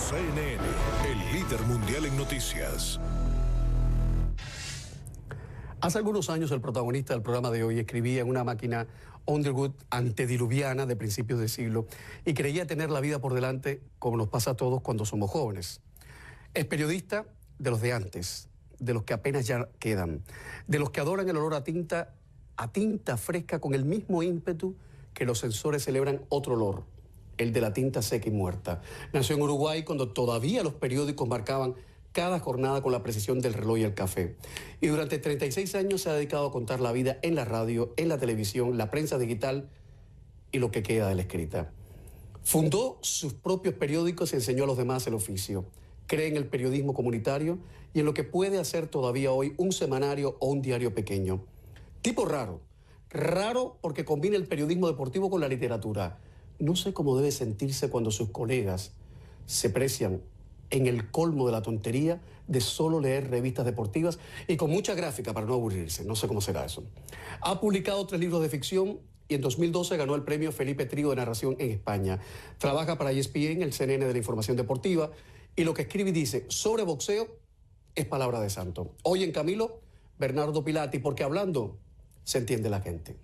CNN, el líder mundial en noticias. Hace algunos años el protagonista del programa de hoy escribía en una máquina Underwood antediluviana de principios de siglo y creía tener la vida por delante como nos pasa a todos cuando somos jóvenes. Es periodista de los de antes, de los que apenas ya quedan, de los que adoran el olor a tinta fresca con el mismo ímpetu que los sensores celebran otro olor, el de la tinta seca y muerta. Nació en Uruguay cuando todavía los periódicos marcaban cada jornada con la precisión del reloj y el café. Y durante 36 años se ha dedicado a contar la vida en la radio, en la televisión, la prensa digital y lo que queda de la escrita. Fundó sus propios periódicos y enseñó a los demás el oficio. Cree en el periodismo comunitario y en lo que puede hacer todavía hoy un semanario o un diario pequeño. Tipo raro. Raro porque combina el periodismo deportivo con la literatura. No sé cómo debe sentirse cuando sus colegas se precian en el colmo de la tontería de solo leer revistas deportivas y con mucha gráfica para no aburrirse. No sé cómo será eso. Ha publicado 3 libros de ficción y en 2012 ganó el premio Felipe Trigo de narración en España. Trabaja para ESPN, el CNN de la información deportiva, y lo que escribe y dice sobre boxeo es palabra de santo. Hoy en Camilo, Bernardo Pilati, porque hablando se entiende la gente.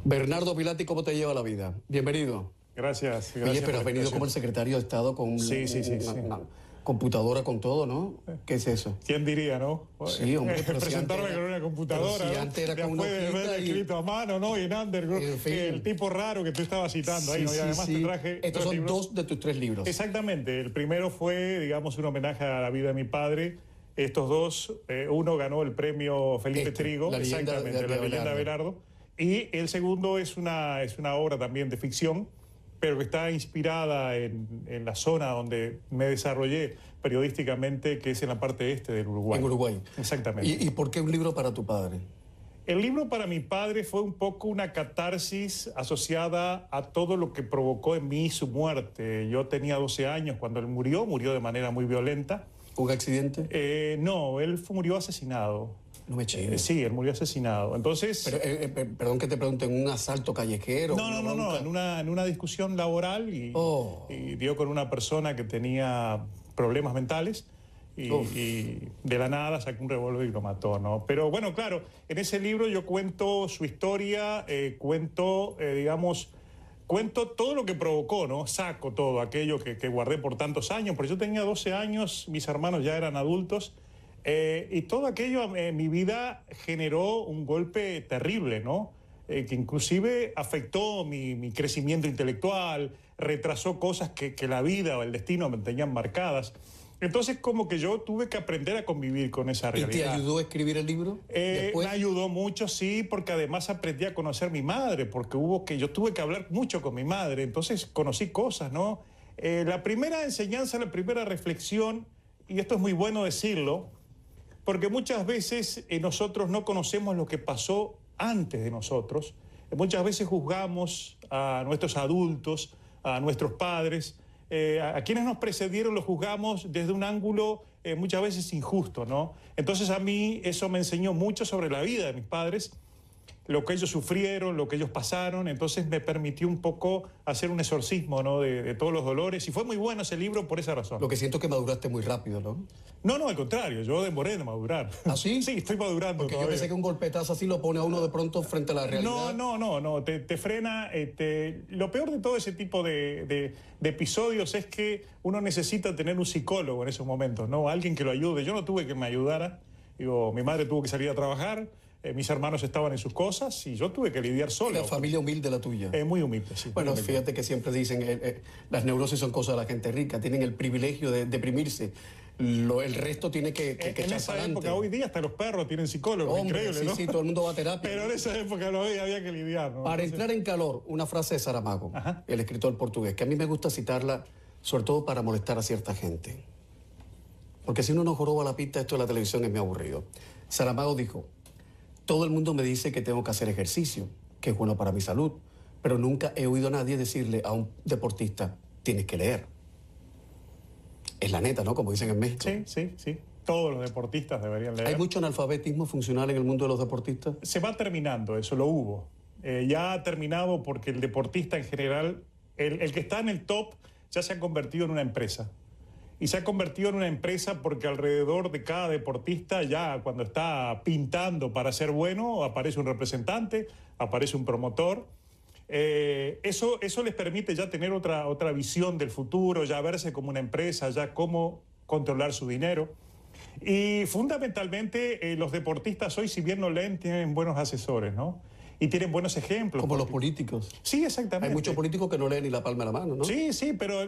Bernardo Pilati, ¿cómo te lleva la vida? Bienvenido. Gracias. Oye, pero has venido como el secretario de Estado con una computadora con todo, ¿no? ¿Qué es eso? ¿Quién diría, no? Sí, hombre, pero presentarme con una computadora, si antes era con una después de haber escrito a mano, ¿no? Y en Underground, en fin, el tipo raro que tú estabas citando ahí, ¿no? Y además te traje estos son libros. 2 de tus 3 libros. Exactamente. El primero fue, digamos, un homenaje a la vida de mi padre. Estos dos, uno ganó el premio Felipe Trigo, la leyenda exactamente, la leyenda de Abelardo. Y el segundo es una obra también de ficción, pero que está inspirada en la zona donde me desarrollé periodísticamente, que es en la parte este del Uruguay. En Uruguay. Exactamente. ¿Y por qué un libro para tu padre? El libro para mi padre fue un poco una catarsis asociada a todo lo que provocó en mí su muerte. Yo tenía 12 años cuando él murió de manera muy violenta. ¿Un accidente? No, él murió asesinado. No me chingues. Sí, él murió asesinado. Entonces... Pero, perdón que te pregunte, ¿en un asalto callejero? No, en una discusión laboral y dio con una persona que tenía problemas mentales y de la nada sacó un revólver y lo mató, ¿no? Pero bueno, claro, en ese libro yo cuento su historia, cuento todo lo que provocó, ¿no? Saco todo aquello que guardé por tantos años, porque yo tenía 12 años, mis hermanos ya eran adultos. Y todo aquello en mi vida generó un golpe terrible, ¿no? Que inclusive afectó mi crecimiento intelectual, retrasó cosas que la vida o el destino me tenían marcadas. Entonces como que yo tuve que aprender a convivir con esa realidad. ¿Y te ayudó a escribir el libro? Me ayudó mucho, sí, porque además aprendí a conocer a mi madre, porque yo tuve que hablar mucho con mi madre, entonces conocí cosas, ¿no? La primera enseñanza, la primera reflexión, y esto es muy bueno decirlo, porque muchas veces nosotros no conocemos lo que pasó antes de nosotros. Muchas veces juzgamos a nuestros adultos, a nuestros padres, a quienes nos precedieron los juzgamos desde un ángulo muchas veces injusto, ¿no? Entonces a mí eso me enseñó mucho sobre la vida de mis padres, lo que ellos sufrieron, lo que ellos pasaron, entonces me permitió un poco hacer un exorcismo, ¿no? de todos los dolores, y fue muy bueno ese libro por esa razón. Lo que siento es que maduraste muy rápido, ¿no? No, al contrario, yo demoré de madurar. ¿Ah, sí? Sí, estoy madurando. Porque todavía. Yo pensé que un golpetazo así lo pone a uno de pronto frente a la realidad. No, te frena. Lo peor de todo ese tipo de episodios es que uno necesita tener un psicólogo en esos momentos, ¿no? Alguien que lo ayude. Yo no tuve que me ayudara. Digo, mi madre tuvo que salir a trabajar, mis hermanos estaban en sus cosas y yo tuve que lidiar solo. Una familia humilde la tuya. Muy humilde, sí. Bueno, fíjate que siempre dicen, las neurosis son cosas de la gente rica, tienen el privilegio de deprimirse. El resto tiene que en esa época, hoy día hasta los perros tienen psicólogos, increíble, ¿no? Sí, todo el mundo va a terapia. Pero en esa época no había que lidiar, ¿no? Para entrar en calor, una frase de Saramago, el escritor portugués, que a mí me gusta citarla, sobre todo para molestar a cierta gente. Porque si uno no joroba la pista, esto de la televisión es muy aburrido. Saramago dijo: todo el mundo me dice que tengo que hacer ejercicio, que es bueno para mi salud, pero nunca he oído a nadie decirle a un deportista, tienes que leer. Es la neta, ¿no? Como dicen en México. Sí. Todos los deportistas deberían leer. ¿Hay mucho analfabetismo funcional en el mundo de los deportistas? Se va terminando eso, lo hubo. Ya ha terminado porque el deportista en general, el que está en el top, ya se ha convertido en una empresa. Y se ha convertido en una empresa porque alrededor de cada deportista, ya cuando está pintando para ser bueno, aparece un representante, aparece un promotor. Eso les permite ya tener otra visión del futuro, ya verse como una empresa, ya cómo controlar su dinero. Y fundamentalmente los deportistas hoy, si bien no leen, tienen buenos asesores, ¿no? Y tienen buenos ejemplos. Como los políticos. Sí, exactamente. Hay muchos políticos que no leen ni la palma de la mano, ¿no? Sí, pero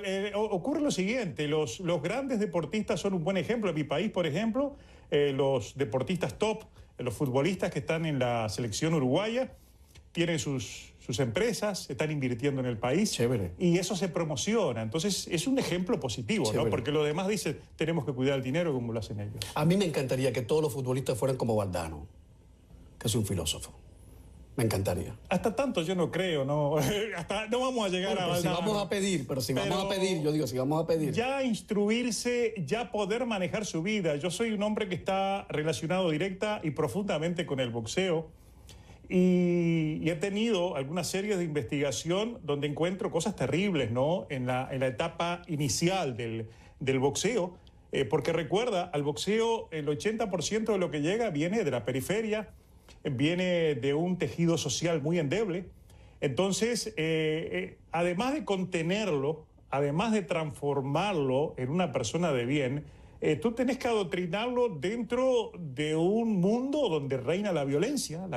ocurre lo siguiente, los grandes deportistas son un buen ejemplo. En mi país, por ejemplo, los deportistas top, los futbolistas que están en la selección uruguaya, tienen sus empresas, están invirtiendo en el país. Chévere. Y eso se promociona. Entonces, es un ejemplo positivo, Chévere. ¿no? Porque los demás dicen, tenemos que cuidar el dinero como lo hacen ellos. A mí me encantaría que todos los futbolistas fueran como Valdano, que es un filósofo. Me encantaría. Hasta tanto yo no creo, ¿no? Hasta no vamos a llegar a Si Valdano. vamos a pedir, yo digo, si vamos a pedir. Ya instruirse, ya poder manejar su vida. Yo soy un hombre que está relacionado directa y profundamente con el boxeo. Y he tenido algunas series de investigación donde encuentro cosas terribles, ¿no? En la etapa inicial del boxeo. Porque recuerda, al boxeo el 80% de lo que llega viene de la periferia, viene de un tejido social muy endeble. Entonces, además de contenerlo, además de transformarlo en una persona de bien, tú tenés que adoctrinarlo dentro de un mundo donde reina la violencia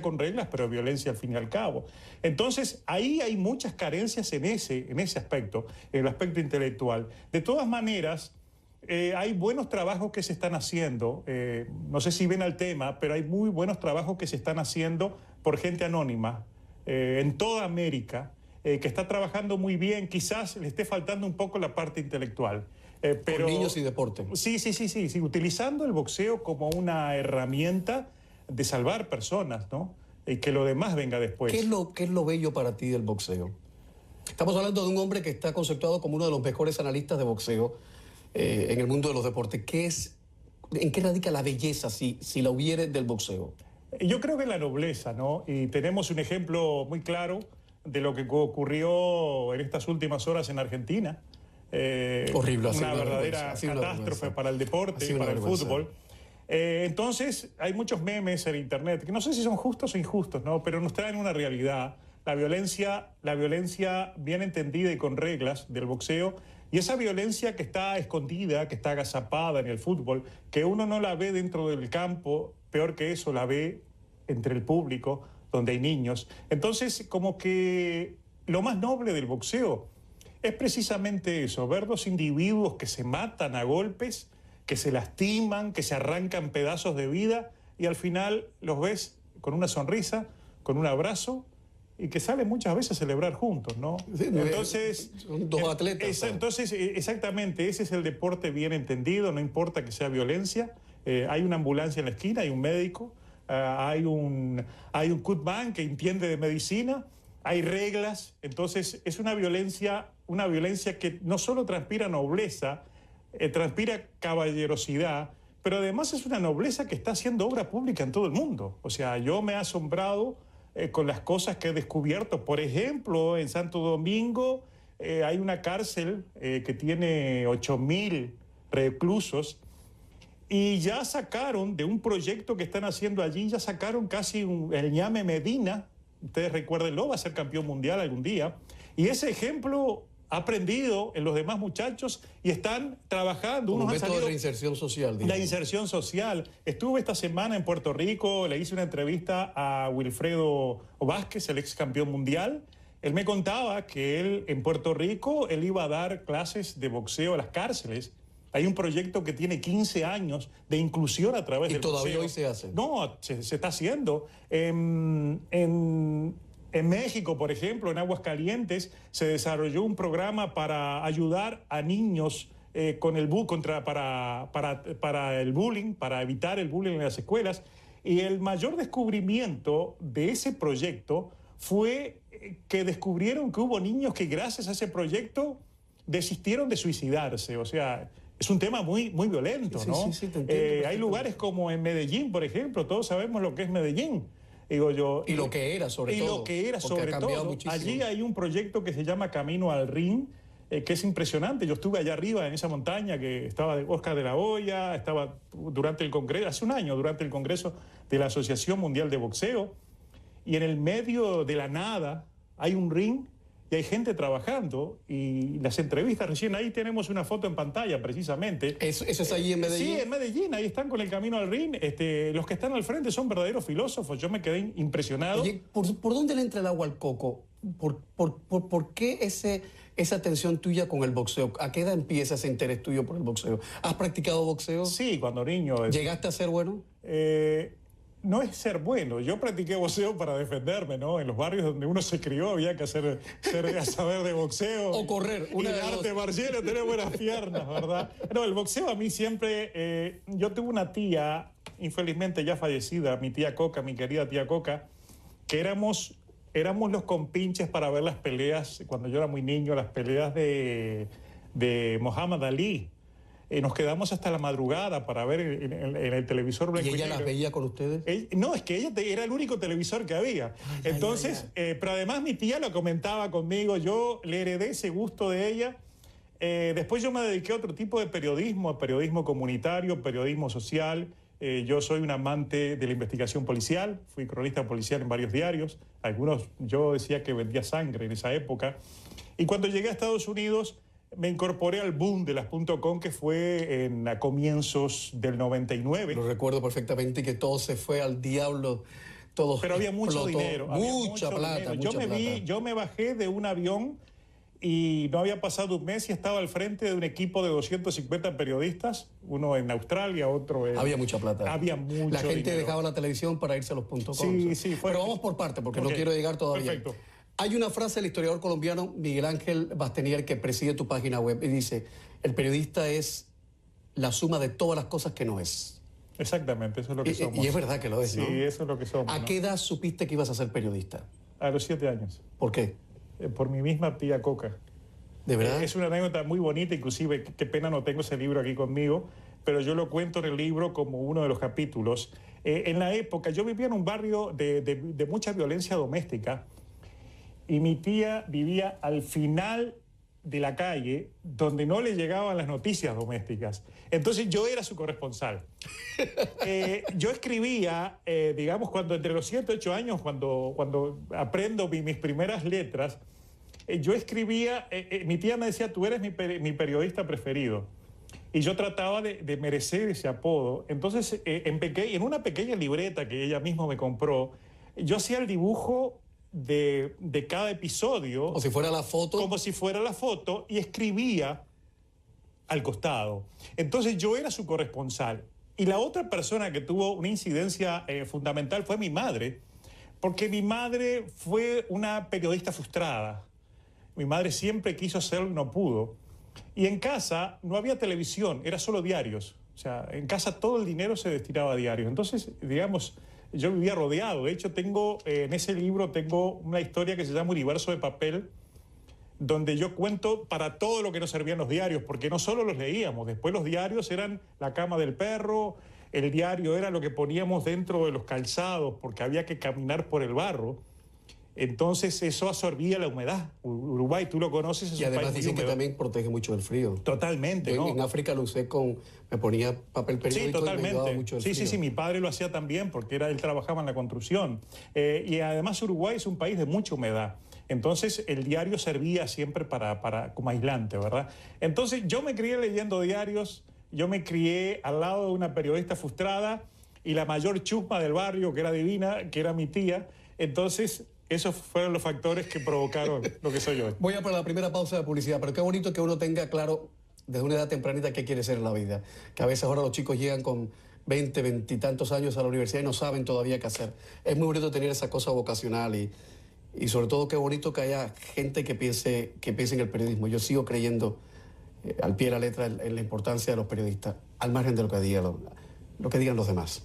con reglas, pero violencia al fin y al cabo. Entonces, ahí hay muchas carencias en ese aspecto, en el aspecto intelectual. De todas maneras, hay buenos trabajos que se están haciendo, no sé si ven al tema, pero hay muy buenos trabajos que se están haciendo por gente anónima en toda América, que está trabajando muy bien. Quizás le esté faltando un poco la parte intelectual. Pero, con niños y deporte. Sí, utilizando el boxeo como una herramienta de salvar personas, ¿no? Y que lo demás venga después. ¿Qué es lo bello para ti del boxeo? Estamos hablando de un hombre que está conceptuado como uno de los mejores analistas de boxeo en el mundo de los deportes. ¿En qué radica la belleza, si la hubiere, del boxeo? Yo creo que la nobleza, ¿no? Y tenemos un ejemplo muy claro de lo que ocurrió en estas últimas horas en Argentina. Horrible, una verdadera catástrofe para el deporte, para el fútbol. Entonces, hay muchos memes en internet que no sé si son justos o injustos, ¿no? Pero nos traen una realidad. La violencia bien entendida y con reglas del boxeo, y esa violencia que está escondida, que está agazapada en el fútbol, que uno no la ve dentro del campo, peor que eso, la ve entre el público, donde hay niños. Entonces, como que lo más noble del boxeo es precisamente eso, ver dos individuos que se matan a golpes, que se lastiman, que se arrancan pedazos de vida, y al final los ves con una sonrisa, con un abrazo, y que salen muchas veces a celebrar juntos, ¿no? Sí, entonces, son dos atletas. Entonces, exactamente, ese es el deporte bien entendido, no importa que sea violencia. Hay una ambulancia en la esquina, hay un médico, hay un cutman que entiende de medicina, hay reglas. Entonces, es una violencia que no solo transpira nobleza, transpira caballerosidad, pero además es una nobleza que está haciendo obra pública en todo el mundo. O sea, yo me he asombrado con las cosas que he descubierto. Por ejemplo, en Santo Domingo hay una cárcel que tiene 8.000 reclusos, y ya sacaron de un proyecto que están haciendo allí, ya sacaron casi el ñame Medina. Ustedes recuérdenlo, va a ser campeón mundial algún día. Y ese ejemplo ha aprendido en los demás muchachos y están trabajando. Un método de reinserción social. La inserción social. Estuve esta semana en Puerto Rico, le hice una entrevista a Wilfredo Vázquez, el ex campeón mundial. Él me contaba que él en Puerto Rico, él iba a dar clases de boxeo a las cárceles. Hay un proyecto que tiene 15 años de inclusión a través del boxeo. ¿Y todavía hoy se hace? No, se está haciendo. En México, por ejemplo, en Aguascalientes, se desarrolló un programa para ayudar a niños con el para el bullying, para evitar el bullying en las escuelas. Y el mayor descubrimiento de ese proyecto fue que descubrieron que hubo niños que gracias a ese proyecto desistieron de suicidarse. O sea, es un tema muy, muy violento, Sí, ¿no? sí, te entiendo, hay lugares como en Medellín, por ejemplo, todos sabemos lo que es Medellín. Digo yo, Y lo que era, sobre todo. Y lo que era, porque sobre ha cambiado todo. muchísimo. Allí hay un proyecto que se llama Camino al Rin, que es impresionante. Yo estuve allá arriba en esa montaña que estaba de Oscar de la Hoya, estaba durante el Congreso, hace un año, durante el Congreso de la Asociación Mundial de Boxeo, y en el medio de la nada hay un ring y hay gente trabajando, y las entrevistas, recién ahí tenemos una foto en pantalla precisamente. ¿Eso es allí en Medellín? Sí, en Medellín, ahí están con el Camino al Ring. Los que están al frente son verdaderos filósofos, yo me quedé impresionado. Oye, ¿por dónde le entra el agua al coco? ¿Por qué esa tensión tuya con el boxeo? ¿A qué edad empieza ese interés tuyo por el boxeo? ¿Has practicado boxeo? Sí, cuando niño. ¿Llegaste a ser bueno? No es ser bueno. Yo practiqué boxeo para defenderme, ¿no? En los barrios donde uno se crió había que saber de boxeo. O correr. Y de arte marcial, tener buenas piernas, ¿verdad? No, el boxeo a mí siempre... yo tuve una tía, infelizmente ya fallecida, mi tía Coca, mi querida tía Coca, que éramos los compinches para ver las peleas, cuando yo era muy niño, las peleas de Muhammad Ali. Nos quedamos hasta la madrugada para ver en el televisor blanco y ella negro. las veía con ustedes. No, es que ella era el único televisor que había. Entonces, pero además mi tía lo comentaba conmigo, yo le heredé ese gusto de ella. Después yo me dediqué a otro tipo de periodismo, periodismo comunitario, periodismo social. Yo soy un amante de la investigación policial, fui cronista policial en varios diarios. Algunos, yo decía que vendía sangre en esa época. Y cuando llegué a Estados Unidos, me incorporé al boom de las .com, que fue a comienzos del 99. Lo recuerdo perfectamente, que todo se fue al diablo. Todo pero había mucho explotó. dinero. Mucha plata. Yo me bajé de un avión y no había pasado un mes y estaba al frente de un equipo de 250 periodistas, uno en Australia, otro en... Había mucha plata. Había mucho La gente dinero. dejaba la televisión para irse a los .com. Sí, Pero vamos por parte, porque no Ok, quiero llegar todavía. Perfecto. Hay una frase del historiador colombiano Miguel Ángel Bastenier, que preside tu página web, y dice: el periodista es la suma de todas las cosas que no es. Exactamente, eso es lo que somos. Y es verdad que lo es, Sí, ¿no? eso es lo que somos. ¿A qué edad supiste que ibas a ser periodista? A los 7 años. ¿Por qué? Por mi misma tía Coca. ¿De verdad? Es una anécdota muy bonita, inclusive, qué pena no tengo ese libro aquí conmigo, pero yo lo cuento en el libro como uno de los capítulos. En la época, yo vivía en un barrio de mucha violencia doméstica, y mi tía vivía al final de la calle donde no le llegaban las noticias domésticas. Entonces yo era su corresponsal. Yo escribía, digamos, cuando entre los 7 y 8 años, cuando aprendo mis primeras letras, yo escribía, mi tía me decía: tú eres mi periodista preferido. Y yo trataba de merecer ese apodo. Entonces, en una pequeña libreta que ella misma me compró, yo hacía el dibujo de cada episodio. Como si fuera la foto. Como si fuera la foto, y escribía al costado. Entonces yo era su corresponsal. Y la otra persona que tuvo una incidencia fundamental fue mi madre, porque mi madre fue una periodista frustrada. Mi madre siempre quiso hacerlo y no pudo. Y en casa no había televisión, era solo diarios. O sea, en casa todo el dinero se destinaba a diarios. Entonces, digamos, yo vivía rodeado. De hecho, en ese libro tengo una historia que se llama Universo de Papel, donde yo cuento para todo lo que nos servían los diarios, porque no solo los leíamos, después los diarios eran la cama del perro, el diario era lo que poníamos dentro de los calzados, porque había que caminar por el barro. Entonces eso absorbía la humedad. Uruguay, tú lo conoces, es Y un además país muy dicen que húmedo. también protege mucho del frío. Totalmente, Yo ¿no? en África lo usé me ponía papel periódico. Sí, totalmente. Y me ayudaba mucho del frío. Sí, mi padre lo hacía también porque él trabajaba en la construcción. Y además Uruguay es un país de mucha humedad. Entonces el diario servía siempre como aislante, ¿verdad? Entonces yo me crié leyendo diarios, yo me crié al lado de una periodista frustrada y la mayor chusma del barrio, que era divina, que era mi tía. Entonces esos fueron los factores que provocaron lo que soy hoy. Voy a para la primera pausa de publicidad, pero qué bonito que uno tenga claro desde una edad tempranita qué quiere ser en la vida. Que a veces ahora los chicos llegan con 20 y tantos años a la universidad y no saben todavía qué hacer. Es muy bonito tener esa cosa vocacional y sobre todo qué bonito que haya gente que piense en el periodismo. Yo sigo creyendo al pie de la letra en la importancia de los periodistas, al margen de lo que digan los demás.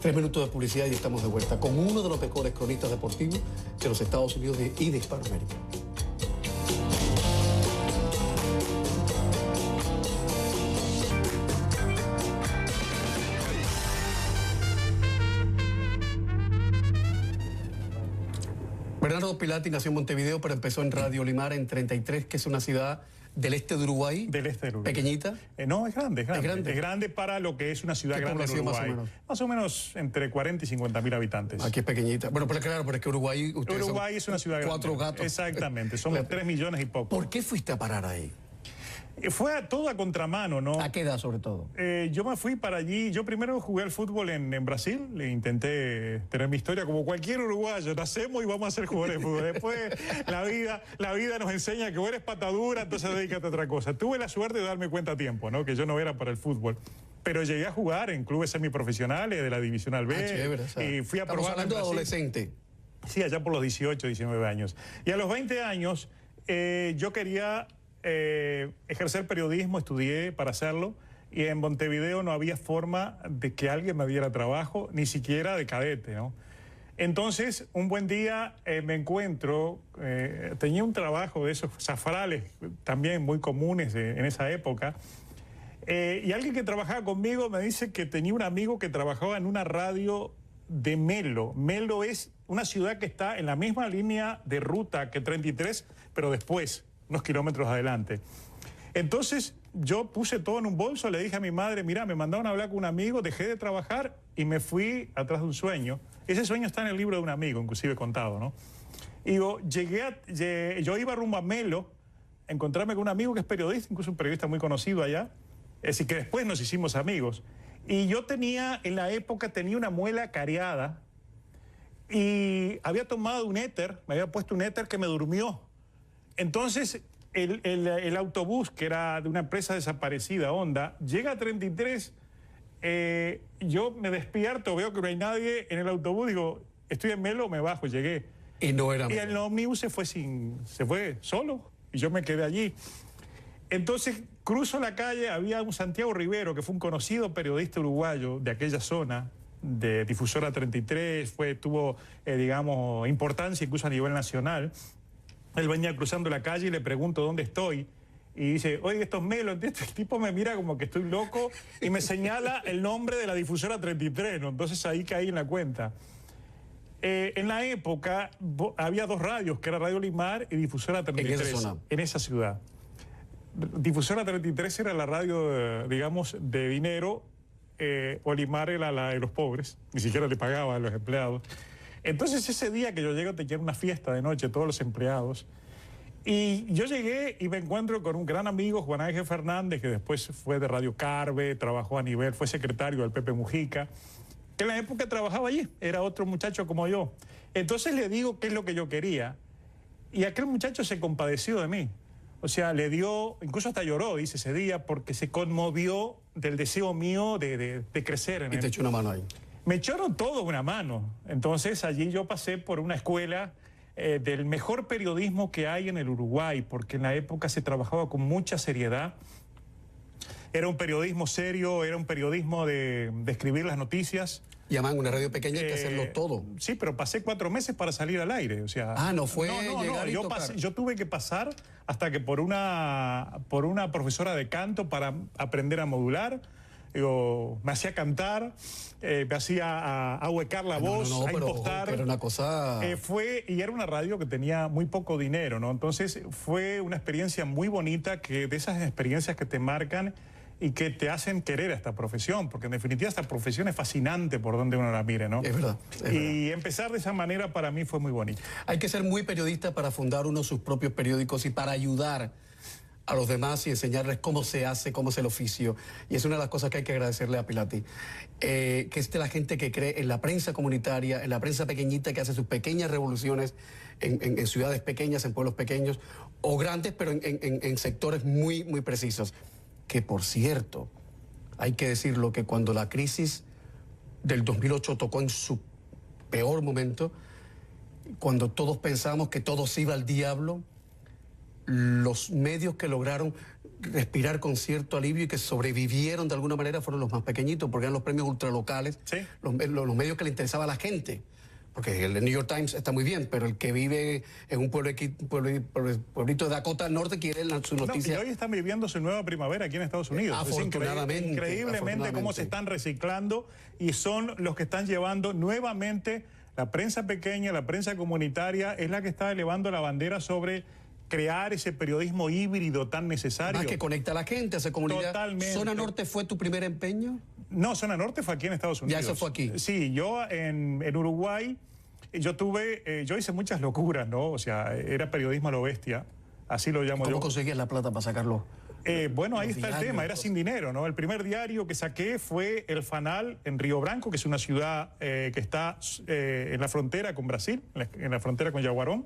3 minutos de publicidad y estamos de vuelta con uno de los mejores cronistas deportivos de los Estados Unidos y de Hispanoamérica. Bernardo Pilati nació en Montevideo, pero empezó en Radio Limar en 33, que es una ciudad del este de Uruguay. Del este de Uruguay. ¿Pequeñita? No, es grande, es grande. ¿Es grande? Es grande para lo que es una ciudad grande en Uruguay. Más o menos entre 40 y 50.000 habitantes. Aquí es pequeñita. Bueno, pero claro, pero es que Uruguay... Uruguay es una ciudad grande. 4 gatos. Exactamente, somos 3 millones y poco. ¿Por qué fuiste a parar ahí? Fue todo a contramano, ¿no? ¿A qué edad, sobre todo? Yo me fui para allí. Yo primero jugué al fútbol en Brasil. Le intenté tener mi historia como cualquier uruguayo. Nacemos y vamos a ser jugadores de fútbol. Después la vida nos enseña que o eres patadura, entonces dedícate a otra cosa. Tuve la suerte de darme cuenta a tiempo, ¿no? Que yo no era para el fútbol. Pero llegué a jugar en clubes semiprofesionales de la Divisional B. Chévere, o sea, y fui a probar. Estamos hablando de adolescente. Sí, allá por los 18, 19 años. Y a los 20 años yo quería ejercer periodismo, estudié para hacerlo, y en Montevideo no había forma de que alguien me diera trabajo, ni siquiera de cadete, ¿no? Entonces, un buen día me encuentro, tenía un trabajo de esos zafrales, también muy comunes en esa época, y alguien que trabajaba conmigo me dice que tenía un amigo que trabajaba en una radio de Melo. Melo es una ciudad que está en la misma línea de ruta que 33, pero después, unos kilómetros adelante. Entonces yo puse todo en un bolso, le dije a mi madre, mira, me mandaron a hablar con un amigo, dejé de trabajar y me fui atrás de un sueño. Ese sueño está en el libro de un amigo, inclusive contado, ¿no? Y yo iba rumbo a Melo a encontrarme con un amigo que es periodista, incluso un periodista muy conocido allá, así que después nos hicimos amigos. Y yo en la época tenía una muela cariada y había tomado un éter, me había puesto un éter que me durmió. Entonces, el autobús, que era de una empresa desaparecida, Honda, llega a 33, yo me despierto, veo que no hay nadie en el autobús, digo, estoy en Melo, me bajo, llegué. Y no era Y Melo. el ómnibus se fue solo, y yo me quedé allí. Entonces, cruzo la calle, había un Santiago Rivero, que fue un conocido periodista uruguayo de aquella zona, de Difusora 33, tuvo, digamos, importancia incluso a nivel nacional. Él venía cruzando la calle y le pregunto dónde estoy. Y dice, oye, esto es Melo. Entonces el tipo me mira como que estoy loco y me señala el nombre de la Difusora 33, ¿no? Entonces ahí caí en la cuenta. En la época había 2 radios, que era Radio Limar y Difusora 33. ¿En esa zona? En esa ciudad. Difusora 33 era la radio, digamos, de dinero. Olimar era la de los pobres. Ni siquiera le pagaba a los empleados. Entonces ese día que yo llego, tenía una fiesta de noche, todos los empleados, y yo llegué y me encuentro con un gran amigo, Juan Ángel Fernández, que después fue de Radio Carve, trabajó a nivel, fue secretario del Pepe Mujica, que en la época trabajaba allí, era otro muchacho como yo. Entonces le digo qué es lo que yo quería, y aquel muchacho se compadeció de mí. O sea, le dio, incluso hasta lloró, dice, ese día, porque se conmovió del deseo mío de crecer en él. Y te echó una mano ahí. Me echaron todo una mano. Entonces allí yo pasé por una escuela del mejor periodismo que hay en el Uruguay, porque en la época se trabajaba con mucha seriedad. Era un periodismo serio, era un periodismo de escribir las noticias. Y además en una radio pequeña hay que hacerlo todo. Sí, pero pasé 4 meses para salir al aire. O sea, no fue llegar y tocar. Yo tuve que pasar hasta que por una profesora de canto para aprender a modular. Digo, me hacía cantar, me hacía ahuecar la voz, a impostar. Pero una cosa... Y era una radio que tenía muy poco dinero, ¿no? Entonces fue una experiencia muy bonita, de esas experiencias que te marcan y que te hacen querer a esta profesión, porque en definitiva esta profesión es fascinante por donde uno la mire, ¿no? Es verdad. Y empezar de esa manera para mí fue muy bonito. Hay que ser muy periodista para fundar uno de sus propios periódicos y para ayudar a los demás y enseñarles cómo se hace, cómo es el oficio. Y es una de las cosas que hay que agradecerle a Pilati. Que es de la gente que cree en la prensa comunitaria, en la prensa pequeñita que hace sus pequeñas revoluciones en ciudades pequeñas, en pueblos pequeños o grandes, pero en sectores muy, muy precisos. Que, por cierto, hay que decirlo, que cuando la crisis del 2008 tocó en su peor momento, cuando todos pensábamos que todo se iba al diablo, los medios que lograron respirar con cierto alivio y que sobrevivieron de alguna manera fueron los más pequeñitos, porque eran los premios ultralocales, Sí. los medios que le interesaba a la gente. Porque el New York Times está muy bien, pero el que vive en un pueblito de Dakota del Norte quiere su noticia. Y hoy están viviendo su nueva primavera aquí en Estados Unidos. Afortunadamente. Es increíblemente cómo se están reciclando y son los que están llevando nuevamente la prensa pequeña, la prensa comunitaria, es la que está elevando la bandera sobre crear ese periodismo híbrido tan necesario. Más que conecta a la gente, hace comunidad. Totalmente. ¿Zona Norte fue tu primer empeño? No, Zona Norte fue aquí en Estados Unidos. Ya eso fue aquí. Sí, yo en Uruguay, yo hice muchas locuras, ¿no? O sea, era periodismo a lo bestia, así lo llamo yo. ¿Cómo conseguías la plata para sacarlo? Bueno, ahí está el diarios, tema, era sin dinero, ¿no? El primer diario que saqué fue El Fanal en Río Branco, que es una ciudad que está en la frontera con Brasil, en la frontera con Yaguarón.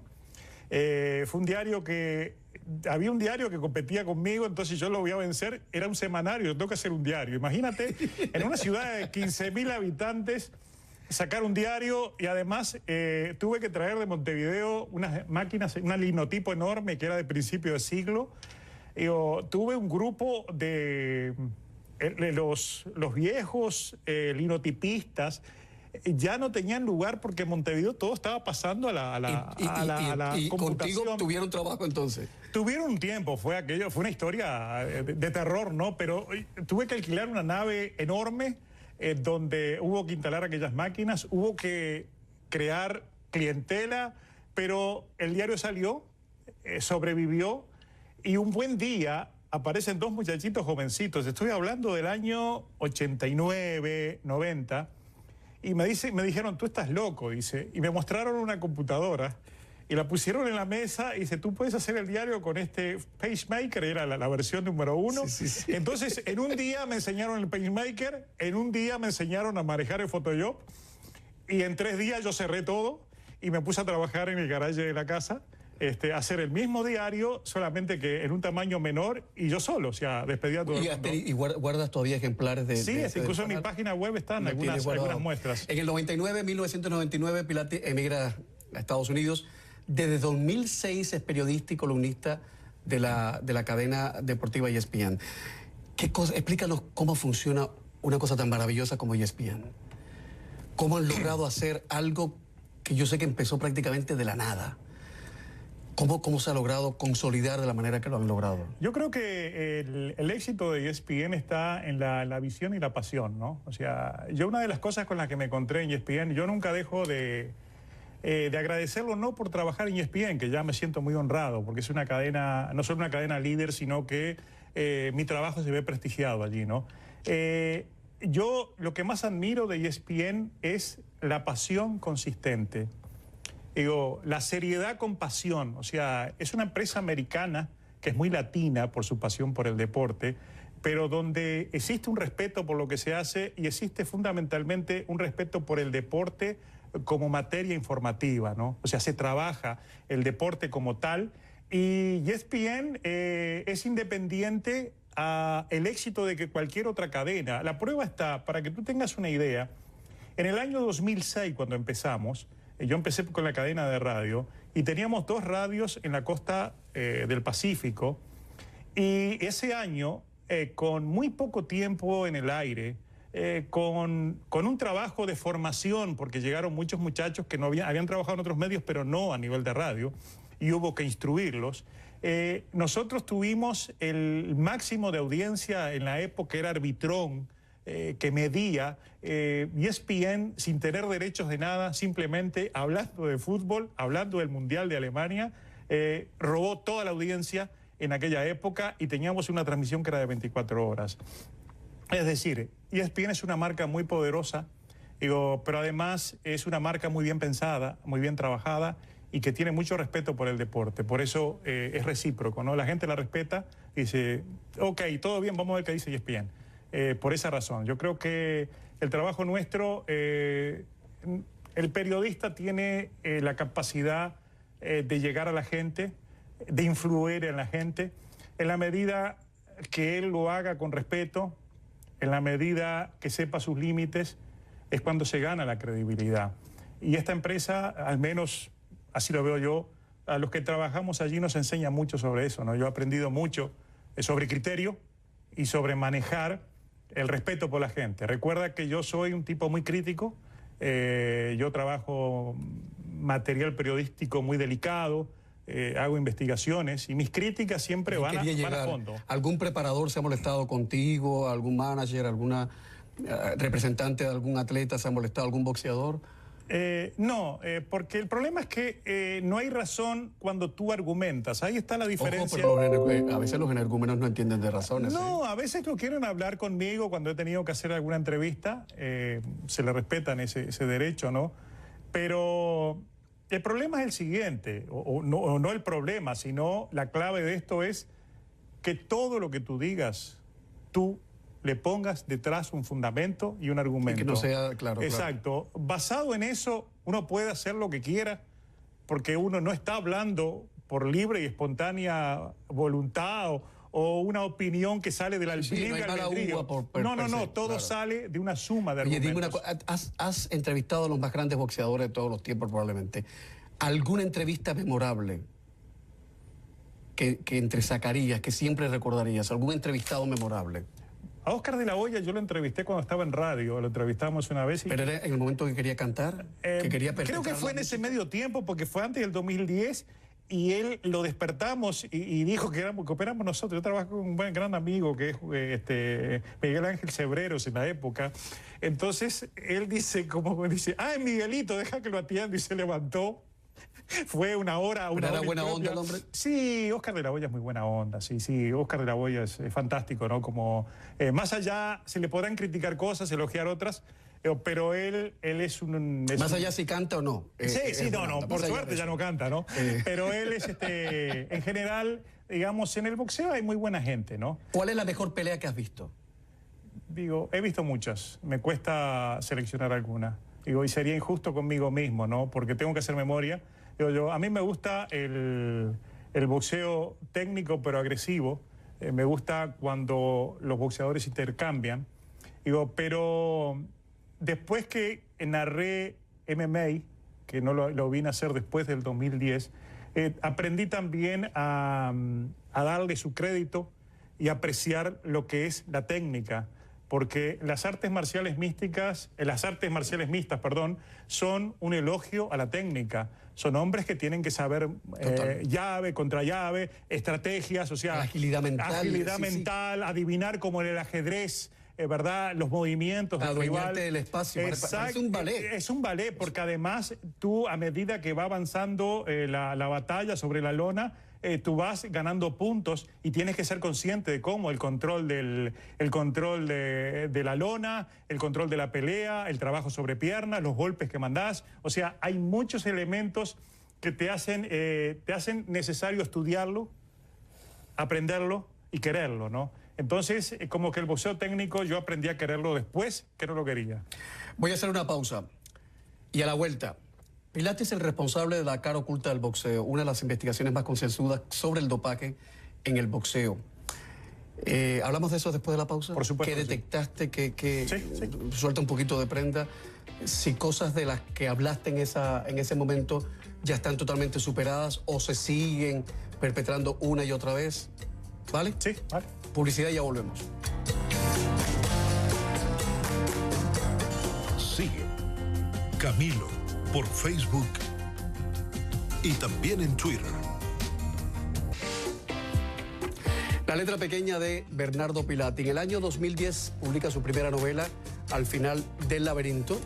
Fue un diario había un diario que competía conmigo, entonces yo lo voy a vencer, era un semanario, yo tengo que hacer un diario. Imagínate, en una ciudad de 15.000 habitantes, sacar un diario y además tuve que traer de Montevideo unas máquinas, una linotipo enorme que era de principio de siglo. Tuve un grupo de los viejos linotipistas, ya no tenían lugar porque en Montevideo todo estaba pasando a la y computación. Contigo tuvieron trabajo entonces. Tuvieron un tiempo, fue una historia de terror, ¿no? Pero tuve que alquilar una nave enorme donde hubo que instalar aquellas máquinas, hubo que crear clientela, pero el diario salió, sobrevivió y un buen día aparecen dos muchachitos jovencitos, estoy hablando del año 89, 90, y me dijeron, tú estás loco, dice, y me mostraron una computadora y la pusieron en la mesa y dice, tú puedes hacer el diario con este PageMaker, era la versión número 1. Sí. Entonces, en un día me enseñaron el PageMaker, en un día me enseñaron a manejar el Photoshop y en 3 días yo cerré todo y me puse a trabajar en el garaje de la casa, hacer el mismo diario, solamente que en un tamaño menor y yo solo, o sea, despedía a todo el mundo. ¿Y guardas todavía ejemplares de...? Sí, incluso en mi página web están algunas muestras. En el 1999, Pilati emigra a Estados Unidos. Desde 2006 es periodista y columnista de la cadena deportiva ESPN. Explícanos cómo funciona una cosa tan maravillosa como ESPN. ¿Cómo han logrado hacer algo que yo sé que empezó prácticamente de la nada? ¿Cómo se ha logrado consolidar de la manera que lo han logrado? Yo creo que el éxito de ESPN está en la visión y la pasión, ¿no? O sea, yo una de las cosas con las que me encontré en ESPN, yo nunca dejo de agradecerlo, no por trabajar en ESPN, que ya me siento muy honrado, porque es una cadena, no solo una cadena líder, sino que mi trabajo se ve prestigiado allí, ¿no? Yo lo que más admiro de ESPN es la pasión consistente. Digo, la seriedad con pasión, o sea, es una empresa americana que es muy latina por su pasión por el deporte, pero donde existe un respeto por lo que se hace y existe fundamentalmente un respeto por el deporte como materia informativa, ¿no? O sea, se trabaja el deporte como tal y ESPN es independiente al éxito de que cualquier otra cadena. La prueba está, para que tú tengas una idea, en el año 2006, cuando empezamos, yo empecé con la cadena de radio y teníamos 2 radios en la costa del Pacífico y ese año, con muy poco tiempo en el aire, con un trabajo de formación, porque llegaron muchos muchachos que no habían trabajado en otros medios, pero no a nivel de radio, y hubo que instruirlos. Nosotros tuvimos el máximo de audiencia en la época, era Arbitrón, que medía ESPN sin tener derechos de nada, simplemente hablando de fútbol, hablando del Mundial de Alemania, robó toda la audiencia en aquella época y teníamos una transmisión que era de 24 horas. Es decir, ESPN es una marca muy poderosa, pero además es una marca muy bien pensada, muy bien trabajada y que tiene mucho respeto por el deporte. Por eso es recíproco, ¿no? La gente la respeta y dice, ok, todo bien, vamos a ver qué dice ESPN. Por esa razón, yo creo que el trabajo nuestro, el periodista tiene la capacidad de llegar a la gente, de influir en la gente, en la medida que él lo haga con respeto, en la medida que sepa sus límites, es cuando se gana la credibilidad. Y esta empresa, al menos así lo veo yo, a los que trabajamos allí nos enseña mucho sobre eso, ¿no? Yo he aprendido mucho sobre criterio y sobre manejar el respeto por la gente. Recuerda que yo soy un tipo muy crítico, yo trabajo material periodístico muy delicado, hago investigaciones y mis críticas siempre van a fondo. ¿Algún preparador se ha molestado contigo? ¿Algún manager? ¿Alguna representante de algún atleta se ha molestado? ¿Algún boxeador? No, porque el problema es que no hay razón cuando tú argumentas. Ahí está la diferencia. Ojo, pero a veces los energúmenos no entienden de razones. No, a veces no quieren hablar conmigo cuando he tenido que hacer alguna entrevista. Se le respetan ese derecho, ¿no? Pero el problema es el siguiente, o no el problema, sino la clave de esto es que todo lo que tú digas, tú le pongas detrás un fundamento y un argumento. Y que no sea, claro. Exacto. Claro. Basado en eso, uno puede hacer lo que quiera, porque uno no está hablando por libre y espontánea voluntad o una opinión que sale del libre albedrío. No, todo sale de una suma de argumentos. Oye, dime una cosa, has entrevistado a los más grandes boxeadores de todos los tiempos probablemente. ¿Alguna entrevista memorable que entresacarías, que siempre recordarías? ¿Algún entrevistado memorable? A Óscar de la Hoya yo lo entrevisté cuando estaba en radio, lo entrevistamos una vez. ¿Pero era en el momento que quería cantar? Que quería creo que fue en ese medio tiempo, porque fue antes del 2010, y él lo despertamos y dijo que operamos nosotros. Yo trabajo con un gran amigo que es Miguel Ángel Cebreros en la época. Entonces él dice, ¡ay, Miguelito, deja que lo atienda! Y se levantó. Fue una hora. ¿Pero era buena onda el hombre? Sí, Óscar de la Hoya es muy buena onda, sí. Óscar de la Hoya es fantástico, ¿no? Como, más allá, se le podrán criticar cosas, elogiar otras, pero él es un... Más allá si canta o no. Sí, no, por suerte ya no canta, ¿no? Pero él es, en general, digamos, en el boxeo hay muy buena gente, ¿no? ¿Cuál es la mejor pelea que has visto? Digo, he visto muchas, me cuesta seleccionar alguna. Digo, y sería injusto conmigo mismo, ¿no? Porque tengo que hacer memoria. A mí me gusta el boxeo técnico pero agresivo. Me gusta cuando los boxeadores intercambian. Pero después que narré MMA, que no lo vine a hacer después del 2010, aprendí también a darle su crédito y apreciar lo que es la técnica. Porque las artes marciales mixtas, son un elogio a la técnica. Son hombres que tienen que saber llave contra llave, estrategias, o sea, agilidad mental, adivinar como en el ajedrez, ¿verdad? Los movimientos del rival. El espacio. Exacto. Es un ballet. Es un ballet, porque además tú, a medida que va avanzando la batalla sobre la lona, tú vas ganando puntos y tienes que ser consciente de cómo el control de la lona, el control de la pelea, el trabajo sobre piernas, los golpes que mandás. O sea, hay muchos elementos que te hacen necesario estudiarlo, aprenderlo y quererlo, ¿no? Entonces, como que el boxeo técnico yo aprendí a quererlo después que no lo quería. Voy a hacer una pausa y a la vuelta. Pilate es el responsable de la cara oculta del boxeo, una de las investigaciones más concienzudas sobre el dopaje en el boxeo. ¿Hablamos de eso después de la pausa? Por supuesto. ¿Qué detectaste? Sí. Suelta un poquito de prenda. Si cosas de las que hablaste en ese momento ya están totalmente superadas o se siguen perpetrando una y otra vez. ¿Vale? Sí, vale. Publicidad y ya volvemos. Sigue Camilo por Facebook y también en Twitter. La letra pequeña de Bernardo Pilati. En el año 2010 publica su primera novela, Al final del laberinto.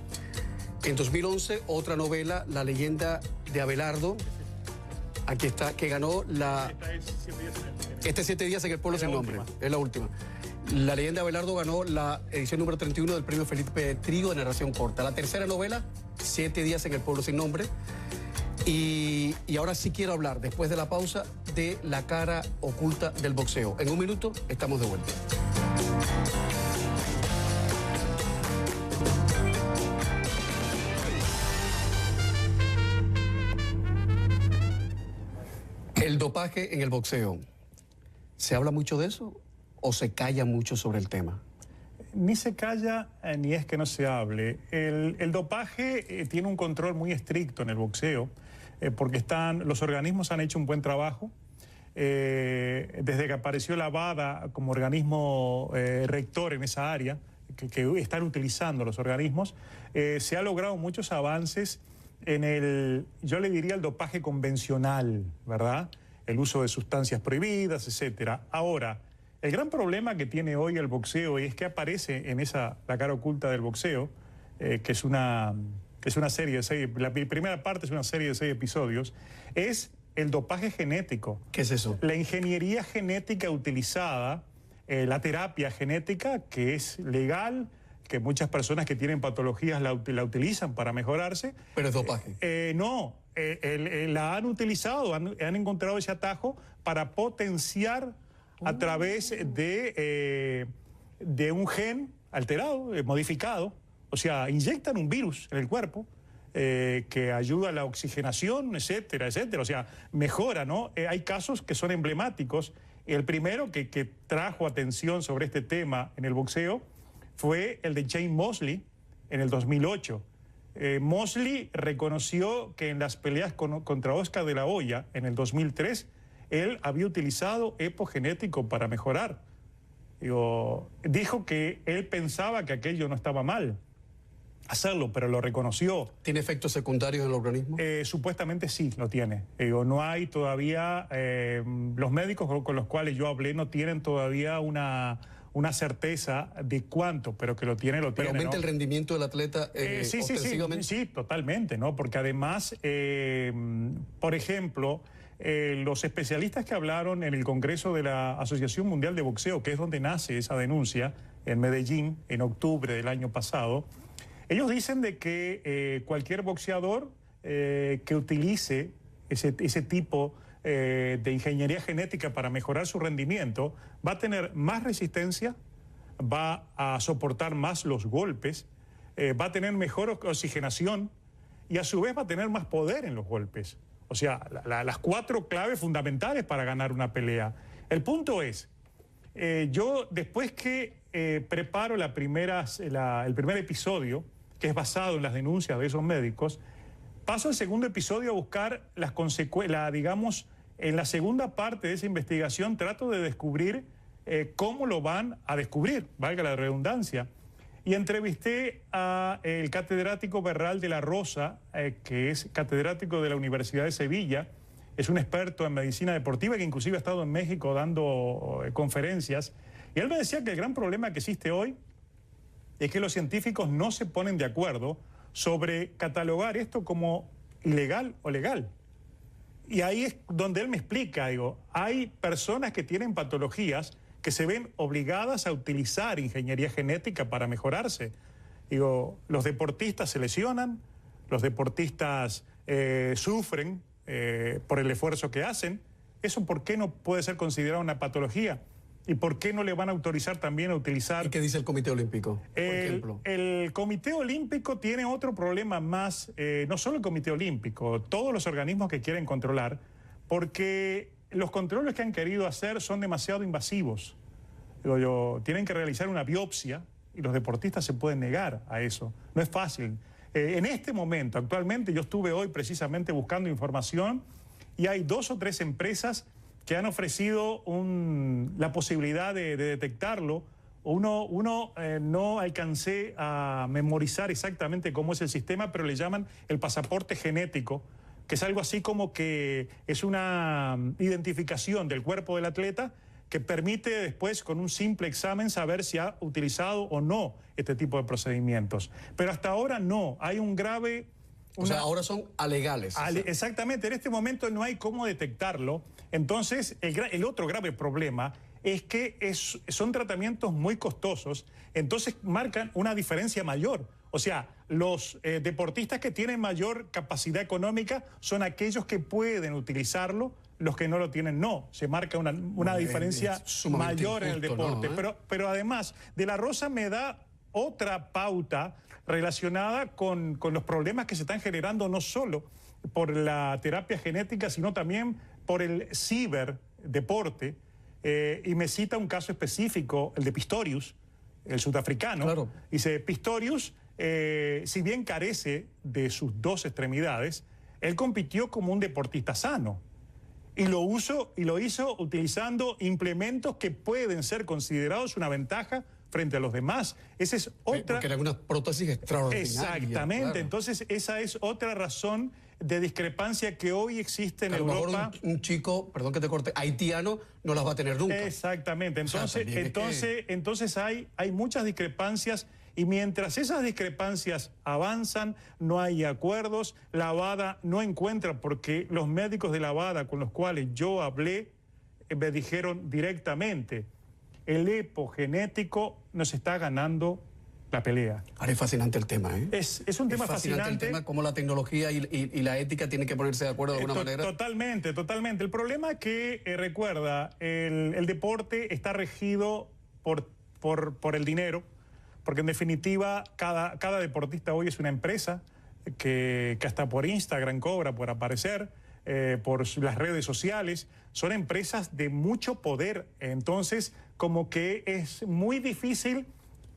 En 2011, otra novela, La leyenda de Abelardo. Aquí está, que ganó la... Este 7 días en el pueblo sin nombre. Es la última. La leyenda de Abelardo ganó la edición número 31 del premio Felipe Trigo de narración corta. La tercera novela, 7 días en el pueblo sin nombre. Y ahora sí quiero hablar, después de la pausa, de la cara oculta del boxeo. En un minuto estamos de vuelta. El dopaje en el boxeo. ¿Se habla mucho de eso o se calla mucho sobre el tema? Ni se calla ni es que no se hable. El dopaje tiene un control muy estricto en el boxeo porque los organismos han hecho un buen trabajo de desde que apareció la WADA como organismo rector en esa área, que están utilizando los organismos, se ha logrado muchos avances en el, yo le diría, el dopaje convencional, ¿verdad? El uso de sustancias prohibidas, etcétera. Ahora, el gran problema que tiene hoy el boxeo, y es que aparece en la cara oculta del boxeo, que es una serie de 6, la primera parte es una serie de 6 episodios, es el dopaje genético. ¿Qué es eso? La ingeniería genética utilizada, la terapia genética, que es legal, que muchas personas que tienen patologías la utilizan para mejorarse. Pero es dopaje. No, la han utilizado, han encontrado ese atajo para potenciar a través de un gen alterado, modificado. O sea, inyectan un virus en el cuerpo que ayuda a la oxigenación, etcétera, etcétera. O sea, mejora, ¿no? Hay casos que son emblemáticos. El primero que trajo atención sobre este tema en el boxeo fue el de Shane Mosley en el 2008. Mosley reconoció que en las peleas contra Oscar de la Hoya en el 2003, él había utilizado epigenético para mejorar. Dijo que él pensaba que aquello no estaba mal hacerlo, pero lo reconoció. ¿Tiene efectos secundarios en el organismo? Supuestamente sí, lo tiene. No hay todavía, los médicos con los cuales yo hablé no tienen todavía una certeza de cuánto, pero que lo tiene, lo tiene. ¿Pero aumenta ¿no? el rendimiento del atleta ostensivamente? Sí, totalmente, ¿no? Porque además, por ejemplo, los especialistas que hablaron en el Congreso de la Asociación Mundial de Boxeo, que es donde nace esa denuncia, en Medellín, en octubre del año pasado, ellos dicen de que cualquier boxeador que utilice ese tipo de ingeniería genética para mejorar su rendimiento va a tener más resistencia, va a soportar más los golpes, va a tener mejor oxigenación y a su vez va a tener más poder en los golpes. O sea, las 4 claves fundamentales para ganar una pelea. El punto es, yo después que preparo el primer episodio, que es basado en las denuncias de esos médicos, paso al segundo episodio a buscar las consecuencias, digamos, en la segunda parte de esa investigación trato de descubrir cómo lo van a descubrir, valga la redundancia. Y entrevisté al catedrático Berral de la Rosa, que es catedrático de la Universidad de Sevilla, es un experto en medicina deportiva que inclusive ha estado en México dando conferencias. Y él me decía que el gran problema que existe hoy es que los científicos no se ponen de acuerdo sobre catalogar esto como ilegal o legal. Y ahí es donde él me explica, hay personas que tienen patologías que se ven obligadas a utilizar ingeniería genética para mejorarse. Los deportistas se lesionan, los deportistas sufren por el esfuerzo que hacen. ¿Eso por qué no puede ser considerado una patología? ¿Y por qué no le van a autorizar también a utilizar? ¿Y qué dice el Comité Olímpico, por ejemplo? El Comité Olímpico tiene otro problema más, no solo el Comité Olímpico, todos los organismos que quieren controlar, porque los controles que han querido hacer son demasiado invasivos. Tienen que realizar una biopsia y los deportistas se pueden negar a eso. No es fácil. En este momento, actualmente, yo estuve hoy precisamente buscando información y hay 2 o 3 empresas que han ofrecido la posibilidad de detectarlo. No alcancé a memorizar exactamente cómo es el sistema, pero le llaman el pasaporte genético, que es algo así como que es una identificación del cuerpo del atleta que permite después, con un simple examen, saber si ha utilizado o no este tipo de procedimientos. Pero hasta ahora no, hay un grave... O sea, ahora son alegales. Exactamente, en este momento no hay cómo detectarlo. Entonces, el otro grave problema es que son tratamientos muy costosos, entonces marcan una diferencia mayor. O sea, los deportistas que tienen mayor capacidad económica son aquellos que pueden utilizarlo, los que no lo tienen no. Se marca una diferencia mayor en el deporte. ¿No? Pero además, De la Rosa me da otra pauta relacionada con los problemas que se están generando no solo por la terapia genética, sino también por el ciberdeporte. Y me cita un caso específico, el de Pistorius, el sudafricano. Claro. Dice, Pistorius, si bien carece de sus 2 extremidades, él compitió como un deportista sano. Y lo hizo utilizando implementos que pueden ser considerados una ventaja frente a los demás. Esa es otra... Porque eran unas prótesis extraordinarias. Exactamente. Claro. Entonces, esa es otra razón de discrepancia que hoy existe en Europa. A lo mejor un chico, perdón que te corte, haitiano no las va a tener nunca. Exactamente. Entonces, entonces hay muchas discrepancias, y mientras esas discrepancias avanzan, no hay acuerdos. La WADA no encuentra, porque los médicos de la WADA con los cuales yo hablé me dijeron directamente: el epigenético nos está ganando la pelea. Ahora es fascinante el tema, ¿eh? Es un tema fascinante. El tema, cómo la tecnología y la ética tienen que ponerse de acuerdo de alguna manera. Totalmente, totalmente. El problema es que, recuerda, el deporte está regido por el dinero, porque en definitiva cada deportista hoy es una empresa que hasta por Instagram cobra por aparecer, por las redes sociales. Son empresas de mucho poder. Entonces, como que es muy difícil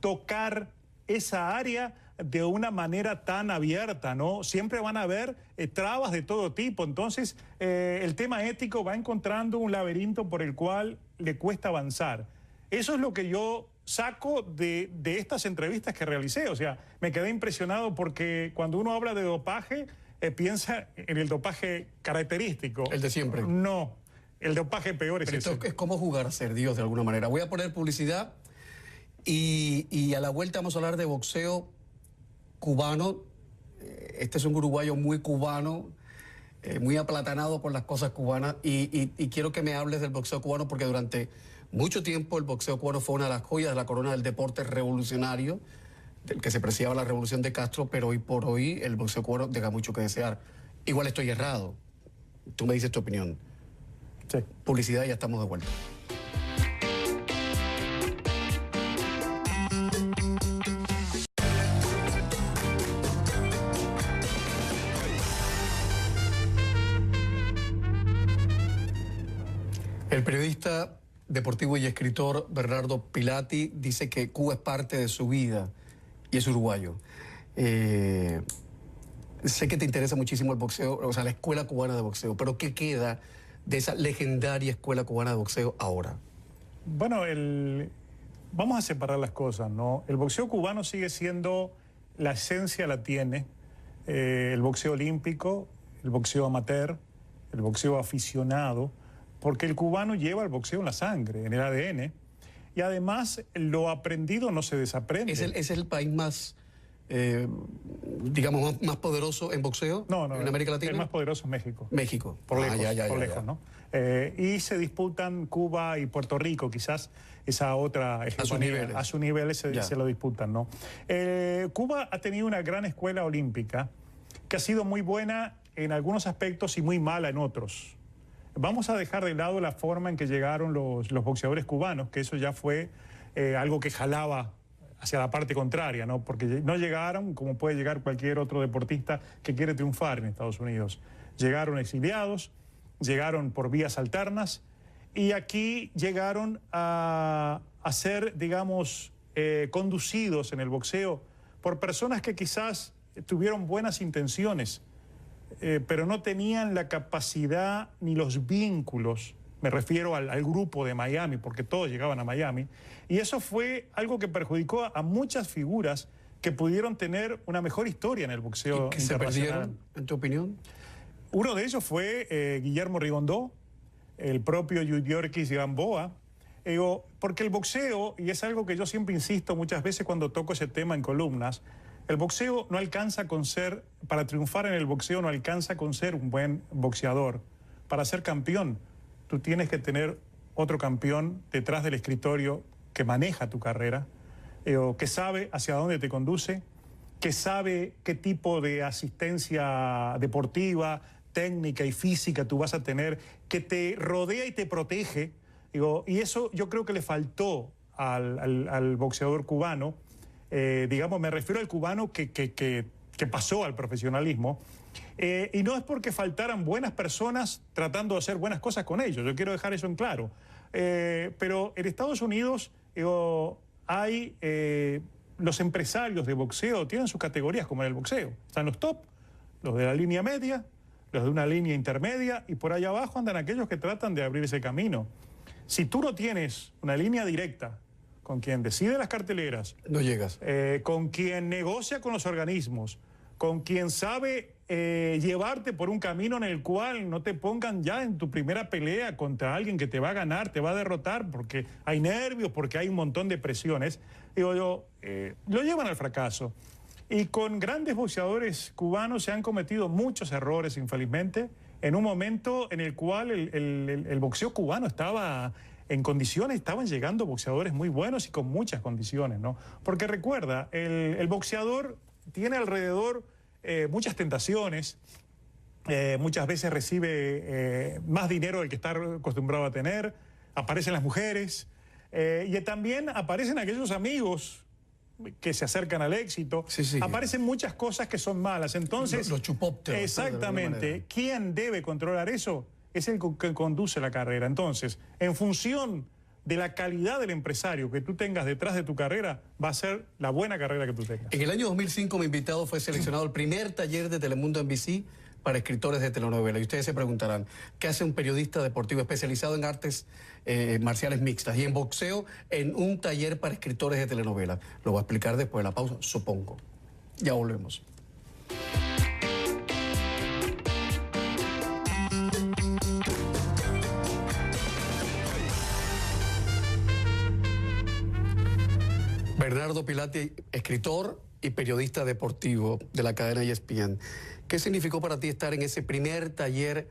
tocar esa área de una manera tan abierta, ¿no? Siempre van a haber trabas de todo tipo. Entonces, el tema ético va encontrando un laberinto por el cual le cuesta avanzar. Eso es lo que yo saco de estas entrevistas que realicé. O sea, me quedé impresionado, porque cuando uno habla de dopaje, piensa en el dopaje característico. El de siempre. No, el dopaje peor es Pero ese. esto es como jugar a ser Dios de alguna manera. Voy a poner publicidad y a la vuelta vamos a hablar de boxeo cubano. Este es un uruguayo muy cubano, muy aplatanado con las cosas cubanas, y quiero que me hables del boxeo cubano, porque durante mucho tiempo el boxeo cubano fue una de las joyas de la corona del deporte revolucionario, del que se preciaba la revolución de Castro, pero hoy por hoy el boxeo cubano deja mucho que desear. Igual estoy errado. Tú me dices tu opinión. Sí. Publicidad y ya estamos de vuelta. El periodista deportivo y escritor Bernardo Pilati dice que Cuba es parte de su vida y es uruguayo. Sé que te interesa muchísimo el boxeo, o sea, la escuela cubana de boxeo, pero ¿qué queda de esa legendaria escuela cubana de boxeo ahora? Bueno, vamos a separar las cosas, ¿no? El boxeo cubano sigue siendo, la esencia la tiene, el boxeo olímpico, el boxeo amateur, el boxeo aficionado, porque el cubano lleva el boxeo en la sangre, en el ADN, y además lo aprendido no se desaprende. ¿Es el país más, digamos, más poderoso en boxeo en América Latina? El más poderoso es México. México. Por lejos, por lejos, ya. ¿no? Y se disputan Cuba y Puerto Rico, quizás esa otra hegemonía. A su nivel se lo disputan, ¿no? Cuba ha tenido una gran escuela olímpica que ha sido muy buena en algunos aspectos y muy mala en otros. Vamos a dejar de lado la forma en que llegaron los boxeadores cubanos, que eso ya fue algo que jalaba hacia la parte contraria, ¿no? Porque no llegaron como puede llegar cualquier otro deportista que quiere triunfar en Estados Unidos. Llegaron exiliados, llegaron por vías alternas, y aquí llegaron a ser, digamos, conducidos en el boxeo por personas que quizás tuvieron buenas intenciones, pero no tenían la capacidad ni los vínculos. Me refiero al grupo de Miami, porque todos llegaban a Miami, y eso fue algo que perjudicó a muchas figuras que pudieron tener una mejor historia en el boxeo internacional. ¿Y que se perdieron, en tu opinión? Uno de ellos fue Guillermo Rigondó, el propio Yuriorkis Gamboa, porque el boxeo, y es algo que yo siempre insisto muchas veces cuando toco ese tema en columnas, el boxeo no alcanza con ser, para triunfar en el boxeo no alcanza con ser un buen boxeador. Para ser campeón, tú tienes que tener otro campeón detrás del escritorio que maneja tu carrera, que sabe hacia dónde te conduce, que sabe qué tipo de asistencia deportiva, técnica y física tú vas a tener, que te rodea y te protege. Y eso yo creo que le faltó al boxeador cubano. Digamos, me refiero al cubano que pasó al profesionalismo, y no es porque faltaran buenas personas tratando de hacer buenas cosas con ellos, yo quiero dejar eso en claro, pero en Estados Unidos hay los empresarios de boxeo, tienen sus categorías como en el boxeo, están los top, los de la línea media, los de una línea intermedia, y por allá abajo andan aquellos que tratan de abrir ese camino. Si tú no tienes una línea directa con quien decide las carteleras, no llegas. Con quien negocia con los organismos, con quien sabe llevarte por un camino en el cual no te pongan ya en tu primera pelea contra alguien que te va a ganar, te va a derrotar, porque hay nervios, porque hay un montón de presiones, digo yo, lo llevan al fracaso. Y con grandes boxeadores cubanos se han cometido muchos errores, infelizmente, en un momento en el cual el boxeo cubano estaba en condiciones, estaban llegando boxeadores muy buenos y con muchas condiciones, ¿no? Porque recuerda, el boxeador tiene alrededor muchas tentaciones, muchas veces recibe más dinero del que está acostumbrado a tener, aparecen las mujeres, y también aparecen aquellos amigos que se acercan al éxito, aparecen muchas cosas que son malas. Entonces, los chupópteros. Exactamente, ¿quién debe controlar eso? Es el que conduce la carrera. Entonces, en función de la calidad del empresario que tú tengas detrás de tu carrera, va a ser la buena carrera que tú tengas. En el año 2005, mi invitado fue seleccionado el primer taller de Telemundo NBC para escritores de telenovela. Y ustedes se preguntarán, ¿qué hace un periodista deportivo especializado en artes marciales mixtas y en boxeo en un taller para escritores de telenovela? Lo voy a explicar después de la pausa, supongo. Ya volvemos. Bernardo Pilati, escritor y periodista deportivo de la cadena ESPN. ¿Qué significó para ti estar en ese primer taller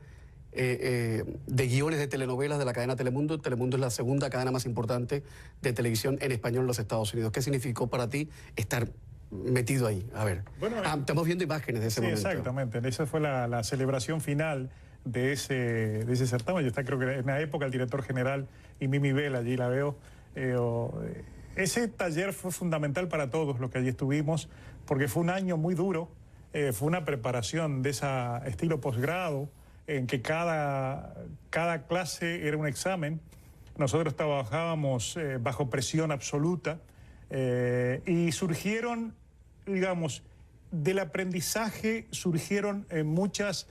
de guiones de telenovelas de la cadena Telemundo? Telemundo es la segunda cadena más importante de televisión en español en los Estados Unidos. ¿Qué significó para ti estar metido ahí? A ver, bueno, estamos viendo imágenes de ese momento. Exactamente, esa fue la celebración final de ese certamen. Yo estaba, creo que en la época, el director general y Mimi Bell, allí la veo. Ese taller fue fundamental para todos los que allí estuvimos, porque fue un año muy duro, fue una preparación de ese estilo posgrado, en que cada clase era un examen. Nosotros trabajábamos bajo presión absoluta y surgieron, digamos, del aprendizaje surgieron muchas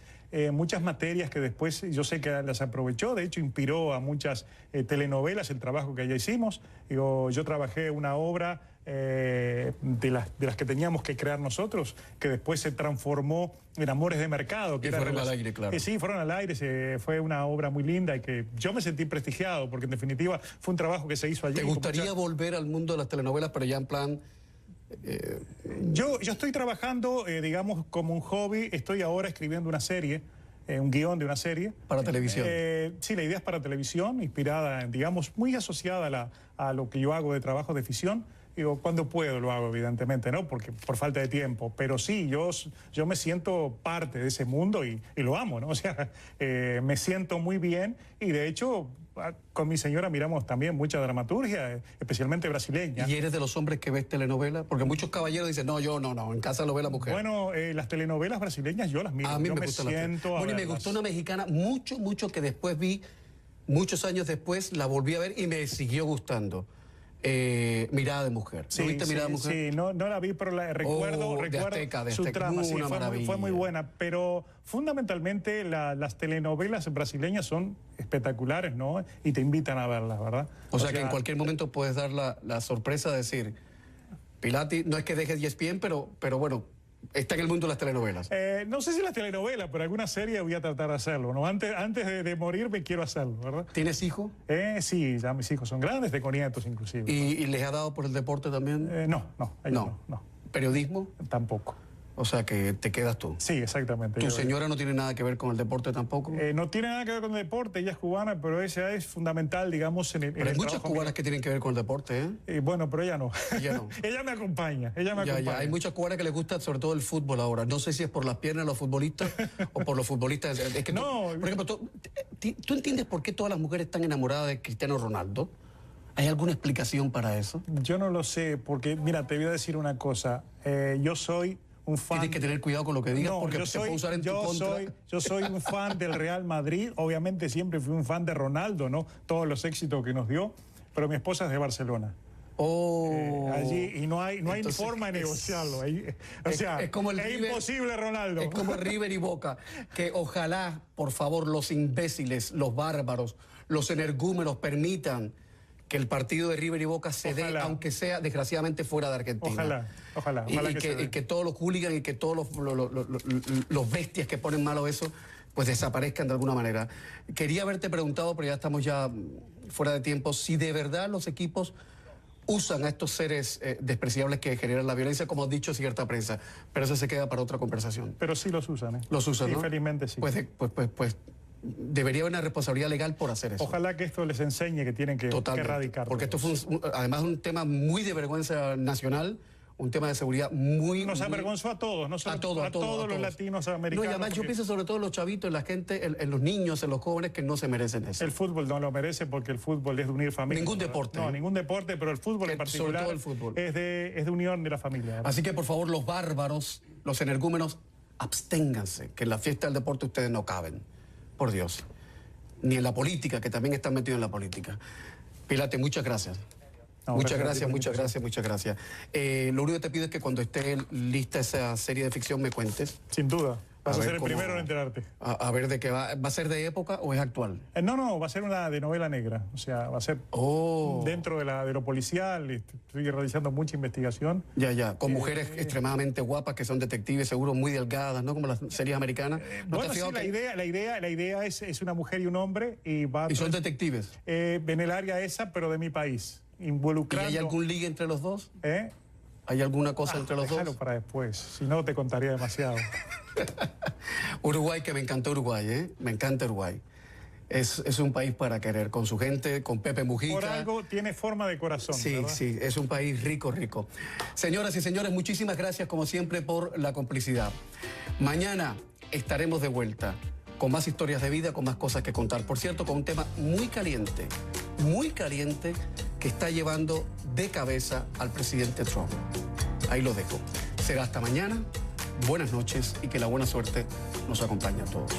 materias que después yo sé que las aprovechó. De hecho, inspiró a muchas telenovelas el trabajo que allá hicimos. Yo trabajé una obra de las que teníamos que crear nosotros, que después se transformó en Amores de Mercado. Que fueron al aire, claro. Sí, fueron al aire. Fue una obra muy linda y que yo me sentí prestigiado, porque en definitiva fue un trabajo que se hizo allí. ¿Te gustaría volver al mundo de las telenovelas, pero ya en plan...? Yo estoy trabajando, digamos, como un hobby. Estoy ahora escribiendo una serie, un guión de una serie. ¿Para televisión? Sí, la idea es para televisión, inspirada, digamos, muy asociada a lo que yo hago de trabajo de ficción. Digo, cuando puedo lo hago, evidentemente, ¿no? Porque por falta de tiempo. Pero sí, yo me siento parte de ese mundo y lo amo, ¿no? O sea, me siento muy bien y, de hecho, con mi señora miramos también mucha dramaturgia, especialmente brasileña. ¿Y eres de los hombres que ves telenovelas? Porque muchos caballeros dicen, no, yo no, en casa lo ve la mujer. Bueno, las telenovelas brasileñas yo las miro. A mí me gustan las. Bueno, y me gustó una mexicana mucho, que después vi, muchos años después, la volví a ver y me siguió gustando. Mirada de mujer. Sí, ¿No viste Mirada de Mujer? Sí, no la vi, pero recuerdo su trama. Sí, fue muy buena. Pero fundamentalmente las telenovelas brasileñas son espectaculares, ¿no? Y te invitan a verlas, ¿verdad? O sea que en cualquier momento puedes dar la sorpresa de decir, Pilati, no es que dejes ESPN, pero bueno, está en el mundo de las telenovelas. No sé si las telenovelas, pero alguna serie voy a tratar de hacerlo, ¿no? Antes de morirme quiero hacerlo, ¿verdad? ¿Tienes hijos? Sí, ya mis hijos son grandes, tengo nietos inclusive. ¿Y les ha dado por el deporte también? No. ¿Periodismo? Tampoco. O sea que te quedas tú. Sí, exactamente. ¿Tu señora no tiene nada que ver con el deporte tampoco? No tiene nada que ver con el deporte, ella es cubana, pero ella es fundamental, digamos, en el Pero hay muchas cubanas que tienen que ver con el deporte, ¿eh? Bueno, pero ella no. Ella no. Ella me acompaña, Ya. Hay muchas cubanas que les gusta sobre todo el fútbol ahora. No sé si es por las piernas de los futbolistas o por los futbolistas. Es que no. Por ejemplo, ¿tú entiendes por qué todas las mujeres están enamoradas de Cristiano Ronaldo? ¿Hay alguna explicación para eso? Yo no lo sé, porque, mira, te voy a decir una cosa. Yo soy un fan... Tienes que tener cuidado con lo que digas porque se puede usar en tu contra. Yo soy un fan del Real Madrid. Obviamente siempre fui un fan de Ronaldo, ¿no? Todos los éxitos que nos dio. Pero mi esposa es de Barcelona. Allí, y no hay Entonces, forma de negociarlo. Es como el River, imposible, Ronaldo. Es como River y Boca. Que ojalá, por favor, los imbéciles, los bárbaros, los energúmenos permitan que el partido de River y Boca se dé, aunque sea desgraciadamente fuera de Argentina. Ojalá Y que todos los hooligans y que todos los bestias que ponen malo eso, pues desaparezcan de alguna manera. Quería haberte preguntado, pero ya estamos fuera de tiempo, si de verdad los equipos usan a estos seres despreciables que generan la violencia, como ha dicho cierta prensa, pero eso se queda para otra conversación. Pero sí los usan, ¿eh? Los usan, ¿no? Infelizmente sí. Pues debería haber una responsabilidad legal por hacer eso. Ojalá que esto les enseñe que tienen que erradicar. Porque esto fue además un tema muy de vergüenza nacional, un tema de seguridad muy... Nos avergonzó a todos, no solo a todos los latinos americanos. No, y además yo pienso sobre todo en los chavitos, en la gente, en los niños, en los jóvenes que no se merecen eso. El fútbol no lo merece porque el fútbol es de unir familias. Ningún deporte. No, ningún deporte, pero el fútbol en particular sobre todo el fútbol. Es de unión de la familia, ¿verdad? Así que por favor los bárbaros, los energúmenos, absténganse, que en la fiesta del deporte ustedes no caben. Por Dios. Ni en la política, que también están metidos en la política. Pilate, muchas gracias. No, muchas gracias. Lo único que te pido es que cuando esté lista esa serie de ficción me cuentes. Sin duda. Vas a ser el primero en enterarte. A ver de qué va. ¿Va a ser de época o es actual? No, va a ser una de novela negra. O sea, va a ser dentro de lo policial. Estoy realizando mucha investigación. Ya. Con mujeres extremadamente guapas que son detectives, seguro muy delgadas, ¿no? Como las series americanas. Bueno, sí, la idea es una mujer y un hombre. ¿Y son detectives? En el área esa, pero de mi país. Involucrando. ¿Y hay algún ligue entre los dos? ¿Hay alguna cosa entre los dos? Déjalo para después, si no te contaría demasiado. Uruguay, que me encantó Uruguay, ¿eh? Me encanta Uruguay. Es un país para querer, con su gente, con Pepe Mujica. Por algo tiene forma de corazón, Sí, ¿verdad? sí, es un país rico. Señoras y señores, muchísimas gracias como siempre por la complicidad. Mañana estaremos de vuelta con más historias de vida, con más cosas que contar. Por cierto, con un tema muy caliente, que está llevando de cabeza al presidente Trump. Ahí lo dejo. Será hasta mañana. Buenas noches y que la buena suerte nos acompañe a todos.